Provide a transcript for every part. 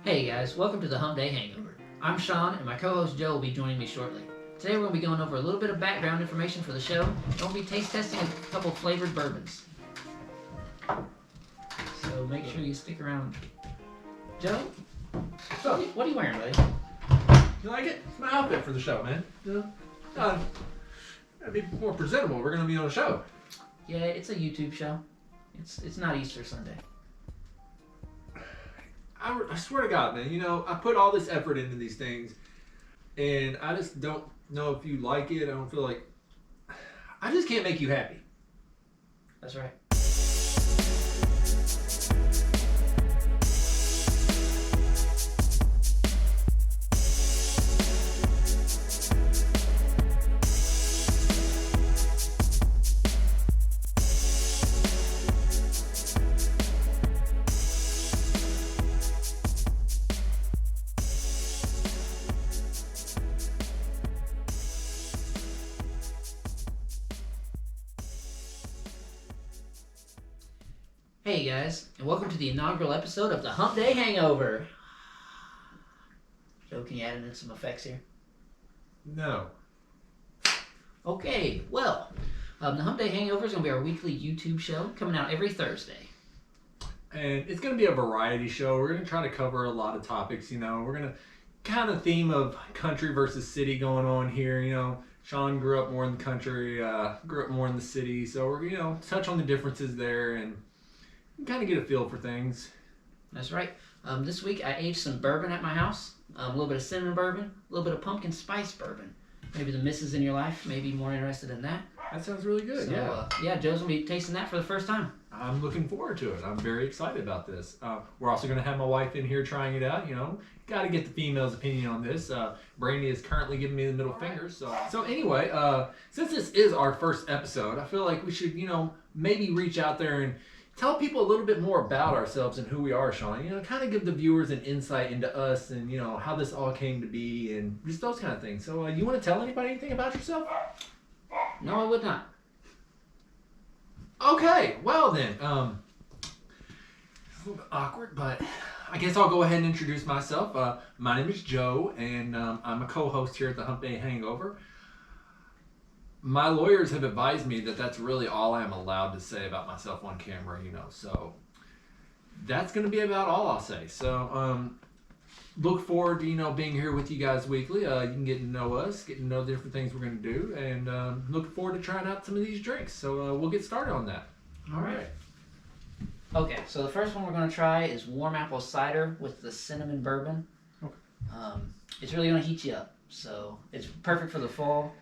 Hey guys, welcome to the Humpday Hangover. I'm Sean, and my co-host Joe will be joining me shortly. Today we're going to be going over a little bit of background information for the show, and we'll be taste testing a couple flavored bourbons. So make sure you stick around. Joe? So, What are you wearing, buddy? you like it? It's my outfit for the show, man. Gotta be more presentable. We're gonna be on a show. Yeah, it's a YouTube show. It's not Easter Sunday. I swear to God, man. You know, I put all this effort into these things, and I just don't know if you like it. I don't feel like I just can't make you happy. That's right. Hey guys, and welcome to the inaugural episode of the Humpday Hangover. Joe, can you add in some effects here? No. Okay, well, the Humpday Hangover is going to be our weekly YouTube show coming out every Thursday. And it's gonna be a variety show. We're gonna try to cover a lot of topics. You know, we're gonna kind of theme of country versus city going on here. You know, Sean grew up more in the country, grew up more in the city, so we're touch on the differences there and kind of get a feel for things. That's right. This week I aged some bourbon at my house. A little bit of cinnamon bourbon, a little bit of pumpkin spice bourbon. Maybe the missus in your life may be more interested in that. That sounds really good. So, Joe's going to be tasting that for the first time. I'm looking forward to it. I'm very excited about this. We're also going to have my wife in here trying it out. You know, got to get the female's opinion on this. Brandy is currently giving me the middle finger. So anyway, since this is our first episode, I feel like we should, maybe reach out there and tell people a little bit more about ourselves and who we are, Sean. You know, kind of give the viewers an insight into us and, how this all came to be and just those kind of things. So you want to tell anybody anything about yourself? No, I would not. Okay, well then, it's a little bit awkward, but I guess I'll go ahead and introduce myself. My name is Joe, and I'm a co-host here at the Humpday Hangover. My lawyers have advised me that that's really all I'm allowed to say about myself on camera, so that's going to be about all I'll say. So look forward to, being here with you guys weekly. You can get to know us, get to know the different things we're going to do, and looking forward to trying out some of these drinks. So we'll get started on that. All right. Okay, so the first one we're going to try is warm apple cider with the cinnamon bourbon. Okay. It's really going to heat you up, so it's perfect for the fall.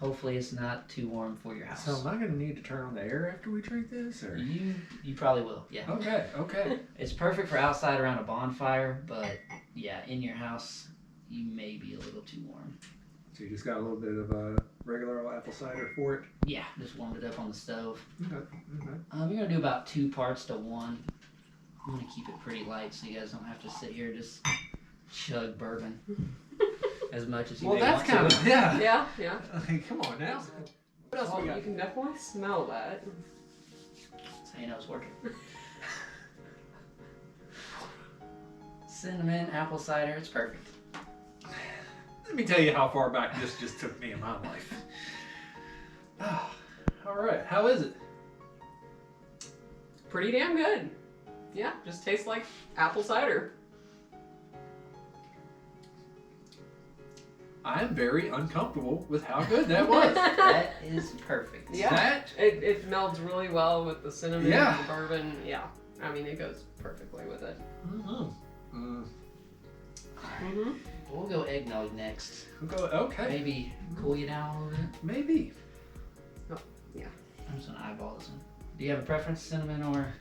Hopefully it's not too warm for your house. So am I going to need to turn on the air after we drink this? Or? You probably will, yeah. Okay. It's perfect for outside around a bonfire, but yeah, in your house, you may be a little too warm. So you just got a little bit of regular apple cider for it? Yeah, just warmed it up on the stove. Okay. We're going to do about 2 parts to 1. I'm going to keep it pretty light so you guys don't have to sit here and just chug bourbon as much as you may want to. Well, that's kind of, Yeah. Hey, come on now. What else we got? You can definitely smell that. That's how you know it's working. Cinnamon, apple cider, it's perfect. Let me tell you how far back this just took me in my life. All right, how is it? Pretty damn good. Yeah, just tastes like apple cider. I'm very uncomfortable with how good that was. That is perfect. Yeah. It melds really well with the cinnamon Yeah. and bourbon. Yeah. I mean, it goes perfectly with it. We'll go eggnog next. Okay. Maybe cool you down a little bit. Maybe. Oh, yeah. I'm just going to eyeball this one. Do you have a preference, cinnamon or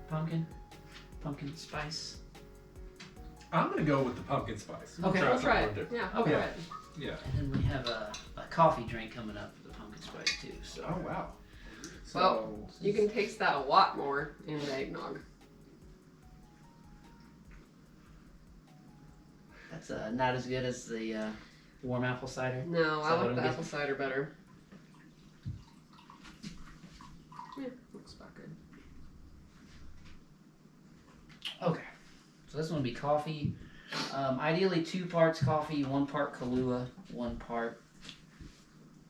pumpkin? Pumpkin spice? I'm going to go with the pumpkin spice. Okay. We'll try it. something different. Yeah. Okay. Try it. Yeah. And then we have a coffee drink coming up for the pumpkin spice too. So. Oh, wow. So, Well, you can taste that a lot more in the eggnog. That's not as good as the warm apple cider. No, I So what like I'm the getting- apple cider better. Yeah, looks about good. Okay. So So this one would be coffee. Ideally 2 parts coffee, 1 part Kahlua, 1 part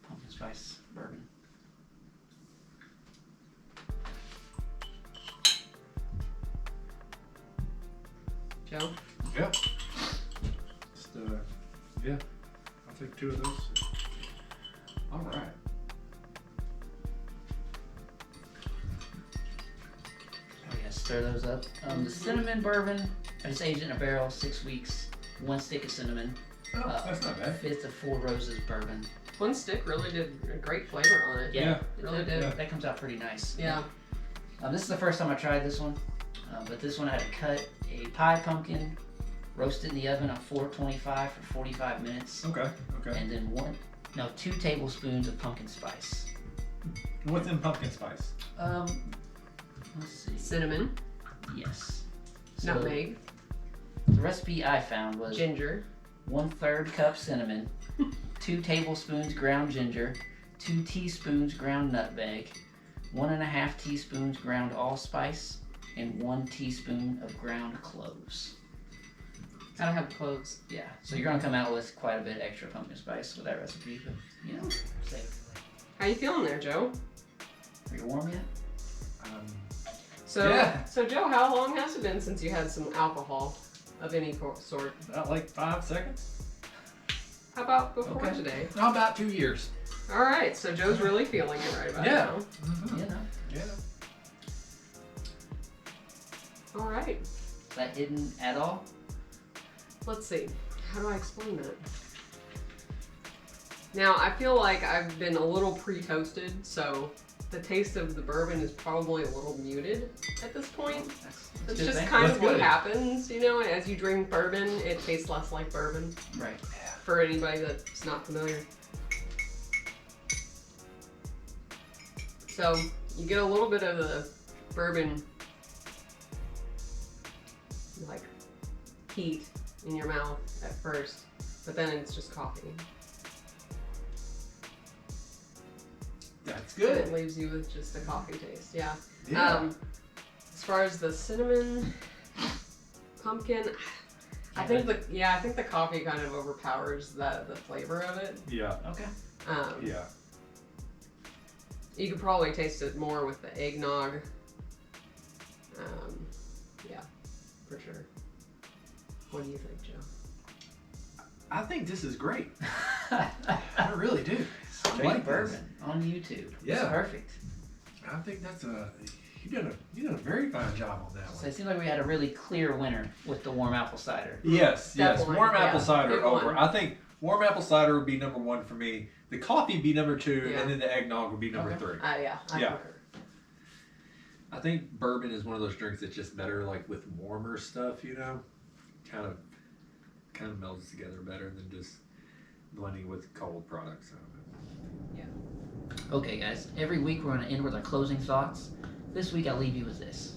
pumpkin spice bourbon. Joe? Yeah. Just, yeah. I'll take 2 of those. All right. Oh yeah, stir those up. The cinnamon bourbon, I just aged it in a barrel, 6 weeks. 1 stick of cinnamon. Oh, that's not bad. 5th of 4 roses bourbon. 1 stick really did a great flavor on it. Yeah, It really did. That comes out pretty nice. Yeah. This is the first time I tried this one, but this one I had to cut a pie pumpkin, roast it in the oven on 425 for 45 minutes, Okay. and then 2 tablespoons of pumpkin spice. What's in pumpkin spice? Let's see. Cinnamon, Yes. So nutmeg, the recipe I found was ginger. 1/3 cup cinnamon, 2 tablespoons ground ginger, 2 teaspoons ground nutmeg, 1.5 teaspoons ground allspice, and 1 teaspoon of ground cloves. Gotta have cloves. Yeah, so you're gonna come out with quite a bit extra pumpkin spice with that recipe, but save. How you feeling there, Joe? Are you warm yet? So, Yeah. so Joe, how long has it been since you had some alcohol of any sort? About like 5 seconds. How about before Okay. today? How about 2 years? All right, so Joe's really feeling it right about now. Mm-hmm. You know, Yeah. All right, is that hidden at all? let's see. How do I explain that? Now, I feel like I've been a little pre-toasted, so the taste of the bourbon is probably a little muted at this point. That's It's a good just thing. kind That's of what good. happens, you know, as you drink bourbon, it tastes less like bourbon Right. for anybody that's not familiar. So, you get a little bit of the bourbon, like, heat in your mouth at first, but then it's just coffee. That's And it good. leaves you with just a coffee taste, yeah. Yeah. As far as the cinnamon, pumpkin, I think the coffee kind of overpowers the flavor of it. Yeah. Okay. Yeah. You could probably taste it more with the eggnog. Yeah, for sure. What do you think, Joe? I think this is great. I really do. Straight like bourbon on YouTube. Yeah. It's perfect. I think that's you done a very fine job on that So one. it seems like we had a really clear winner with the warm apple cider. Yes, Definitely, warm yeah. apple cider Good over. one. I think warm apple cider would be number 1 for me. The coffee would be number 2, Yeah. and then the eggnog would be number Okay. 3. Yeah, I Yeah. concur. I think bourbon is one of those drinks that's just better, like with warmer stuff. You know, kind of melds together better than just blending with cold products. Okay, guys. Every week we're going to end with our closing thoughts. This week I'll leave you with this.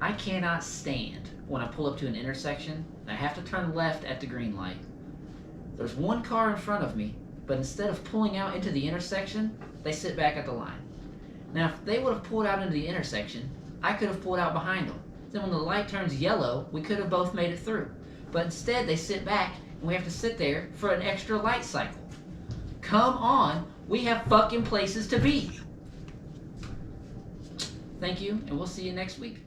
I cannot stand when I pull up to an intersection and I have to turn left at the green light. There's one car in front of me, but instead of pulling out into the intersection, they sit back at the line. Now, if they would have pulled out into the intersection, I could have pulled out behind them. Then when the light turns yellow, we could have both made it through. But instead, they sit back and we have to sit there for an extra light cycle. Come on, we have fucking places to be. Thank you, and we'll see you next week.